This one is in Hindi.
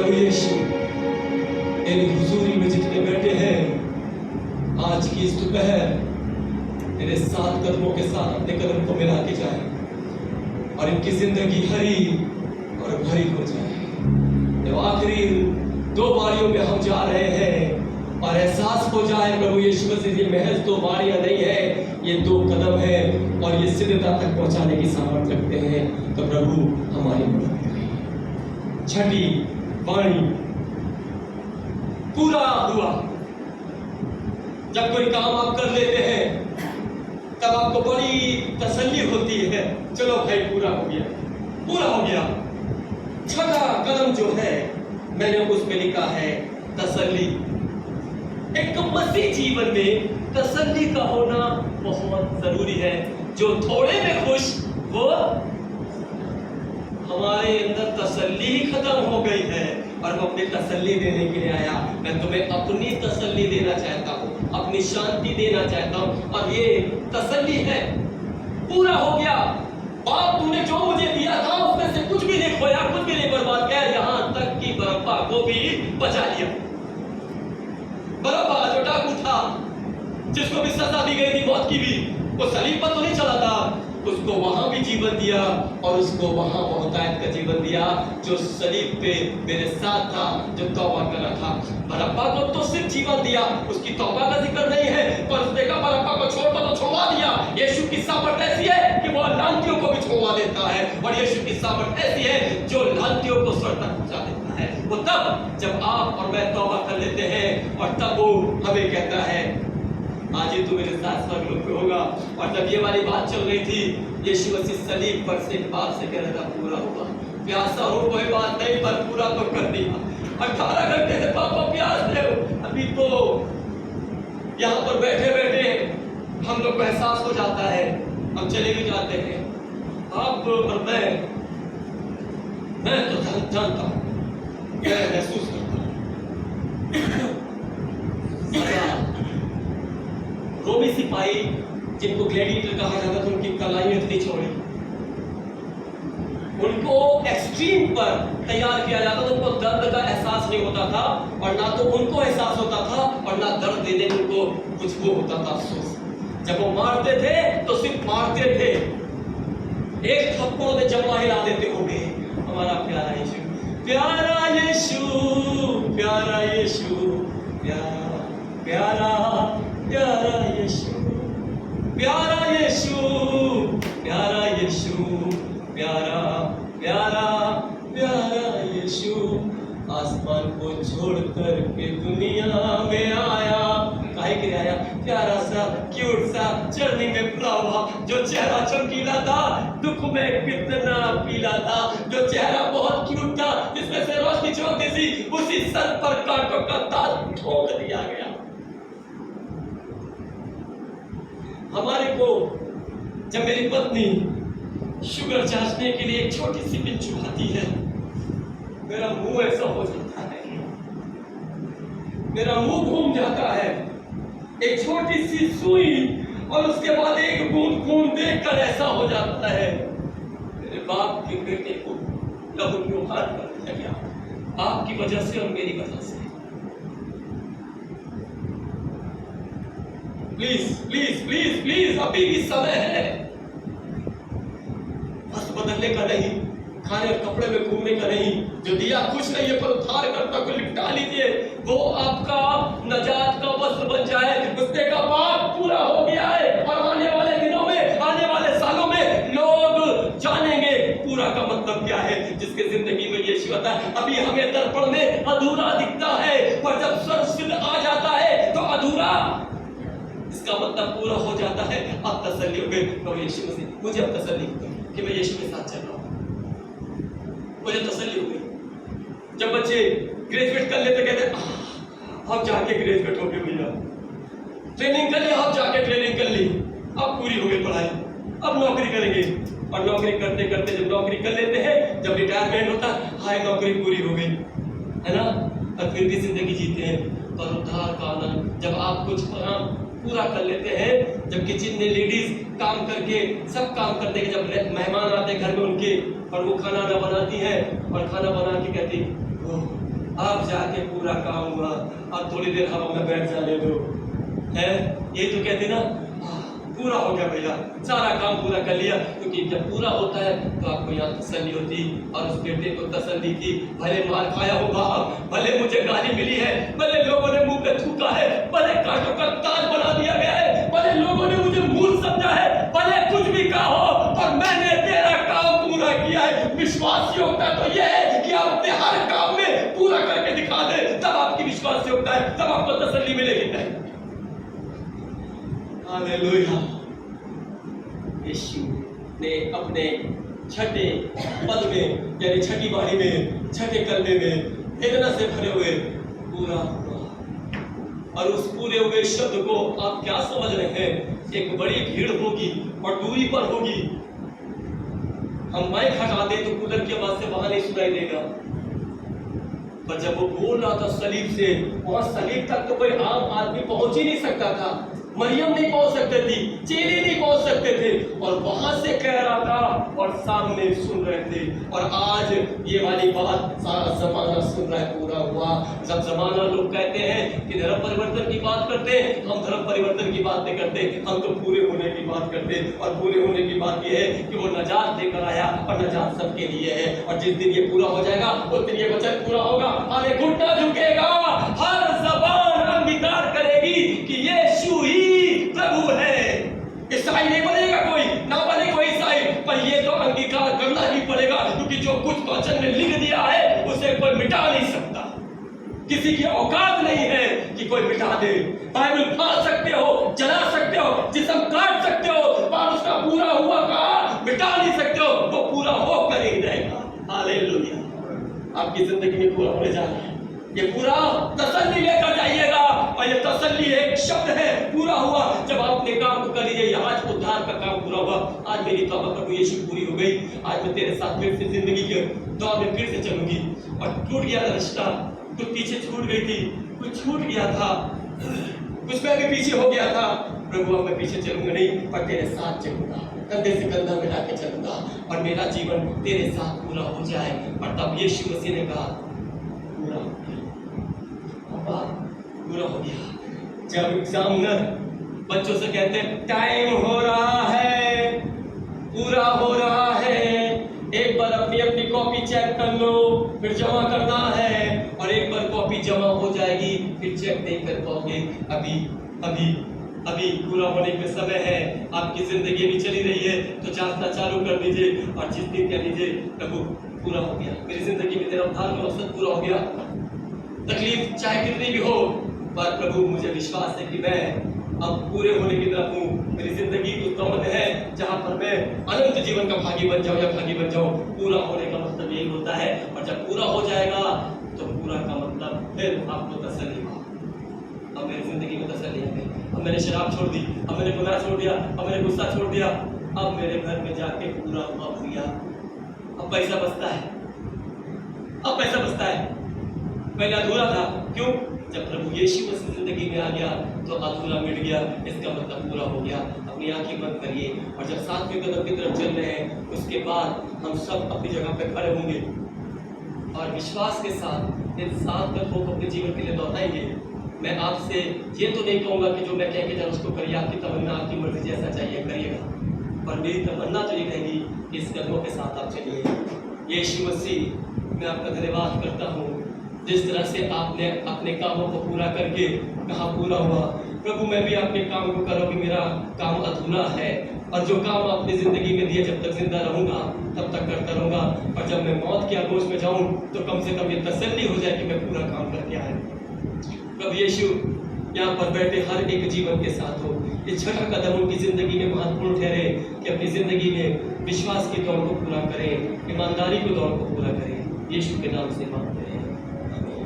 प्रभु यीशु तेरी हुजूरी में जितने बैठे हैं आज की इस दोपहर तेरे साथ कदमों के साथ अपने कदम को मिला के जाए और इनकी जिंदगी हरी और भरी हो जाए। जब आखिरी 2 बारियों में हम जा रहे हैं और एहसास हो जाए प्रभु यीशु मसीह ये महज 2 बारियां नहीं है, ये 2 कदम है और ये सिद्धता तक पहुंचाने की सामर्थ्य रखते हैं, तो प्रभु हमारी मदद करें। छठी वाणी पूरा हुआ। जब कोई काम आप कर लेते हैं तब आपको बड़ी तसल्ली होती है, चलो भाई पूरा हो गया, पूरा हो गया। छठा कदम जो है मैंने उसमें लिखा है तसल्ली। एक मसीह जीवन में तसल्ली का होना बहुत जरूरी है। जो थोड़े में खुश वो हमारे अंदर तसल्ली ही खत्म हो गई है और वो अपनी तसल्ली देने के लिए आया। मैं तुम्हें अपनी तसल्ली देना चाहता हूँ, अपनी शांति देना चाहता हूँ और ये तसल्ली है। पूरा हो गया। बाप तूने जो मुझे दिया था उसमें से कुछ भी नहीं खोया, कुछ भी नहीं बर्बाद किया, यहाँ तक कि बरअब्बा को भी बचा लिया। बरअब्बा जो डाकू था, जिसको भी सजा दी गई थी मौत की भी, वो सलीब पर तो नहीं चला था, उसको वहां भी जीवन दिया और उसको वहां बहुतायत का जीवन दिया जो सलीब पे मेरे साथ था, जो तौबा कर रहा था। बरअब्बा को तो सिर्फ जीवन दिया, उसकी तौबा का जिक्र नहीं है, पर उसने कहा बरअब्बा को छोड़कर तो छुड़वा दिया। यीशु की सामर्थ ऐसी है कि वो लांतियों को भी छुड़वा देता है और यीशु की सामर्थ ऐसी है जो लांतियों को स्वर तक पहुंचा देता है। वो तब जब आप और मैं तौबा कर लेते हैं और तब वो हमें कहता है आज ही तू मेरे साथ स्वर्गलोक में होगा। और जब ये वाली बात चल रही थी, यीशु मसीह सलीब पर से बाप से कह रहा था पूरा होगा। प्यासा हो कोई बात नहीं, पर पूरा तो कर दिया। 18 घंटे से पापा प्यास थे, अभी तो यहाँ पर बैठे बैठे हम लोग को एहसास हो जाता है, हम चले भी जाते हैं। आप और मैं तो जानता हूँ, मैं महसूस करता हूँ। रोमी सिपाही जिनको ग्लैडिएटर कहा जाता था, उनकी कलाई इतनी चौड़ी, उनको एक्सट्रीम पर तैयार किया जाता था। उनको दर्द का एहसास नहीं होता था और ना तो उनको एहसास होता था और ना दर्द देने में उनको कुछ वो होता था अफसोस। जब वो मारते थे तो सिर्फ मारते थे, एक थप्पड़ में जमा हिला देते होंगे। हमारा प्यारा यीशु, प्यारा यीशु, प्यारा यीशु, प्यारा प्यारा प्यारा यीशु, प्यारा यीशु, प्यारा यीशु, प्यारा प्यारा प्यारा यीशु, आसमान को छोड़कर के दुनिया में आया। काहे के आया? प्यारा सा क्यूट सा चरनी में फुला हुआ, जो चेहरा चमकीला था, दुख में कितना पीला था, जो चेहरा बहुत क्यूट था, जिसमें से रोशनी चमकती थी, उसी सर पर कांटों का ताज ठोक दिया गया। हमारे को जब मेरी पत्नी शुगर जांचने के लिए एक छोटी सी पिन चुभाती है, मेरा मुंह ऐसा हो जाता है, मेरा मुंह घूम जाता है। एक छोटी सी सुई और उसके बाद एक बूंद खून देखकर ऐसा हो जाता है मेरे बाप के बेटे को लहूलुहान कर दिया गया, आपकी वजह से और मेरी वजह से। प्लीज प्लीज प्लीज प्लीज अभी भी समय है। वस्त्र बदलने का नहीं, खाने और कपड़े में घूमने का नहीं, जो दिया खुश नहीं है पर उधार करता को लिपटा लीजिए, वो आपका नजात का वस्त्र बन जाए। उसने का पाप पूरा हो गया है और आने वाले दिनों में, आने वाले सालों में लोग जानेंगे पूरा का मतलब क्या है। जिसके जिंदगी में यीशु आता है, अभी हमें दर्पण में अधूरा दिखता है, पर जब स्वर्ग आ जाता है तो अधूरा, इसका मतलब पूरा हो जाता है। अब तसल्ली हो गई, प्रभु यीशु मसीह मुझे अब तसल्ली हो गई कि मैं यीशु के साथ चल रहा हूं, मुझे तसल्ली हो गई। जब बच्चे ग्रेजुएट कर लेते कहते अब जाके ग्रेजुएट हो गए भैया, ट्रेनिंग कर ली, अब जाके ट्रेनिंग कर ली, अब पूरी हो गई पढ़ाई, अब नौकरी करेंगे। और नौकरी करते करते जब नौकरी कर लेते हैं, जब रिटायरमेंट होता है, हाय नौकरी पूरी हो गई, है ना, और फिर भी जिंदगी जीते हैं। पर उद्धार का आनंद जब आप कुछ पूरा कर लेते हैं, जब किचन में लेडीज काम करके सब काम करते हैं, जब मेहमान आते हैं घर में उनके और वो खाना ना बनाती है और खाना बना के कहती अब जाके पूरा काम हुआ, अब थोड़ी देर हवा में बैठ जाने दो, है ये तो कहते ना पूरा हो गया भैया, सारा काम पूरा कर लिया। क्योंकि जब पूरा होता है तो आपको यहाँ तसल्ली होती, और उस बेटे को तसल्ली थी, भले मार खाया होगा, भले मुझे गाली मिली है, भले लोगों ने मुंह पे थूका है, भले कांटों का ताज बना दिया गया है, भले लोगों ने मुझे मूर्ख समझा है, भले कुछ भी कहा हो, और मैंने तेरा काम पूरा किया है। विश्वास योग्यता तो यह है कि आप अपने हर काम में पूरा करके दिखा दे, तब आपकी विश्वास योग्यता है, तब आपको तसल्ली मिलेगी। नहीं, हालेलुया। यीशु ने अपने छठे पद में, यानी छठी बाणी में, छठे कलमे में इतना से भरे हुए पूरा हुआ, और उस पूरे हुए शब्द को आप क्या समझ रहे हैं? एक बड़ी भीड़ होगी और दूरी पर होगी। हम माइक हटा दे तो कूलर की आवाज से वहां नहीं सुनाई देगा, पर जब वो बोल रहा था सलीब से, वहां सलीब तक तो कोई आम आदमी पहुंच ही नहीं सकता था, मरियम नहीं पहुंच सकते थी, चेले नहीं पहुंच सकते थे, और वहां से कह रहा था और सामने सुन रहे थे। और आज ये वाली बात सारा जमाना सुन रहा है, पूरा हुआ। जब जमाना लोग कहते हैं कि धर्म परिवर्तन की बात करते हैं, हम धर्म परिवर्तन की बात नहीं करते, हम तो पूरे होने की बात करते हैं। और पूरे होने की बात ये है कि वो नजात लेकर आया, और नजात सबके लिए है। और जिस दिन ये पूरा हो जाएगा उस दिन ये वचन पूरा होगा, हर एक घुटना झुकेगा, हर जबान अंगीकार करेगी कि यीशु ही प्रभु है। ईसाई नहीं बनेगा कोई, ना बने कोई ईसाई, पर ये तो अंगीकार करना ही पड़ेगा, क्योंकि जो कुछ वचन में लिख दिया है उसे कोई मिटा नहीं सकता। किसी की औकात नहीं है कि कोई मिटा दे। बाइबल फाड़ सकते हो, जला सकते हो, जिस्म काट सकते हो, पर उसका पूरा हुआ कहा मिटा नहीं सकते हो, वो पूरा होकर ही रहेगा। हालेलुया। आपकी जिंदगी में पूरा होने जा रहा है, ये पूरा तसल्ली लेकर जाइएगा। और ये तसल्ली एक शब्द है, पूरा हुआ। जब आप अपने काम को कर लीजिए, आज उद्धार का काम पूरा हुआ, आज मेरी तौबा प्रभु यीशु पूरी हो गई, आज मैं तेरे साथ फिर से जिंदगी के दौर में फिर से चलूंगी। और टूट गया था रिश्ता, कुछ पीछे छूट गई थी, कुछ छूट गया था, कुछ मैं भी पीछे हो गया था। प्रभु अब मैं पीछे चलूंगा नहीं, पर तेरे साथ चलूंगा, कंधे से कंधा मिला के चलूंगा, और मेरा जीवन तेरे साथ पूरा हो जाए। और तब यीशु मसीह ने कहा पूरा हो गया, पूरा हो गया। जब एग्जामिनर बच्चों से कहते हैं टाइम हो रहा है, पूरा हो रहा है, एक बार अपनी अपनी कॉपी चेक कर लो, फिर जमा करना है, और एक बार कॉपी जमा हो जाएगी फिर चेक नहीं कर पाओगे। अभी अभी अभी पूरा होने के समय है, आपकी जिंदगी भी चली रही है, तो जांचना चालू कर दीजिए, और जिस दिन कह दीजिए प्रभु पूरा हो गया, मेरी जिंदगी में तेरा उद्धार का मकसद पूरा हो गया। तकलीफ चाहे कितनी भी हो, पर प्रभु मुझे विश्वास है कि मैं अब पूरे होने की तरफ हूँ। मेरी जिंदगी उस दौर में है जहाँ पर मैं अनंत जीवन का भागी बन जाऊँ या भागी बन जाऊँ। पूरा होने का मतलब यही होता है, और जब पूरा हो जाएगा तो पूरा का मतलब फिर आपको तसल्ली हो। अब मेरी जिंदगी में तसल्ली आ गई, अब मैंने शराब छोड़ दी, अब मैंने गुनाह छोड़ दिया, अब मैंने गुस्सा छोड़ दिया, अब मेरे घर में जाके पूरा हुआ भैया। अब पैसा बचता है, अब पैसा बचता है, पहले अधूरा था। क्यों? जब प्रभु यीशु मसीह जिंदगी में आ गया तो अधूरा मिट गया, इसका मतलब पूरा हो गया। अपनी आंखें बंद करिए, और जब सातवें कदम की तरफ चल रहे हैं, उसके बाद हम सब अपनी जगह पे खड़े होंगे, और विश्वास के साथ इन 7 कदमों को अपने जीवन के लिए दोहराएंगे। मैं आपसे ये तो नहीं कहूँगा कि जो मैं कह के जाऊँ उसको करिए, आपकी तमन्ना आपकी मर्जी जैसा चाहिए करिएगा, पर मेरी तमन्ना तो ये रहेगी कि इस कदमों के साथ आप चलिए। यीशु मसीह, मैं आपका धन्यवाद करता हूँ जिस तरह से आपने अपने कामों को पूरा करके कहा पूरा हुआ। प्रभु मैं भी अपने काम को करूँ कि मेरा काम अधूरा है, और जो काम आपने जिंदगी में दिया जब तक जिंदा रहूंगा तब तक करता रहूंगा, और जब मैं मौत के आगोश में जाऊं तो कम से कम ये तसल्ली हो जाए कि मैं पूरा काम करके आया। प्रभु यीशु यहाँ पर बैठे हर एक जीवन के साथ हो, ये छठा कदम उनकी जिंदगी में महत्वपूर्ण ठहरे कि अपनी जिंदगी में विश्वास की दौड़ को पूरा करें, ईमानदारी की दौड़ को पूरा करें। यीशु के नाम से मांगते हैं।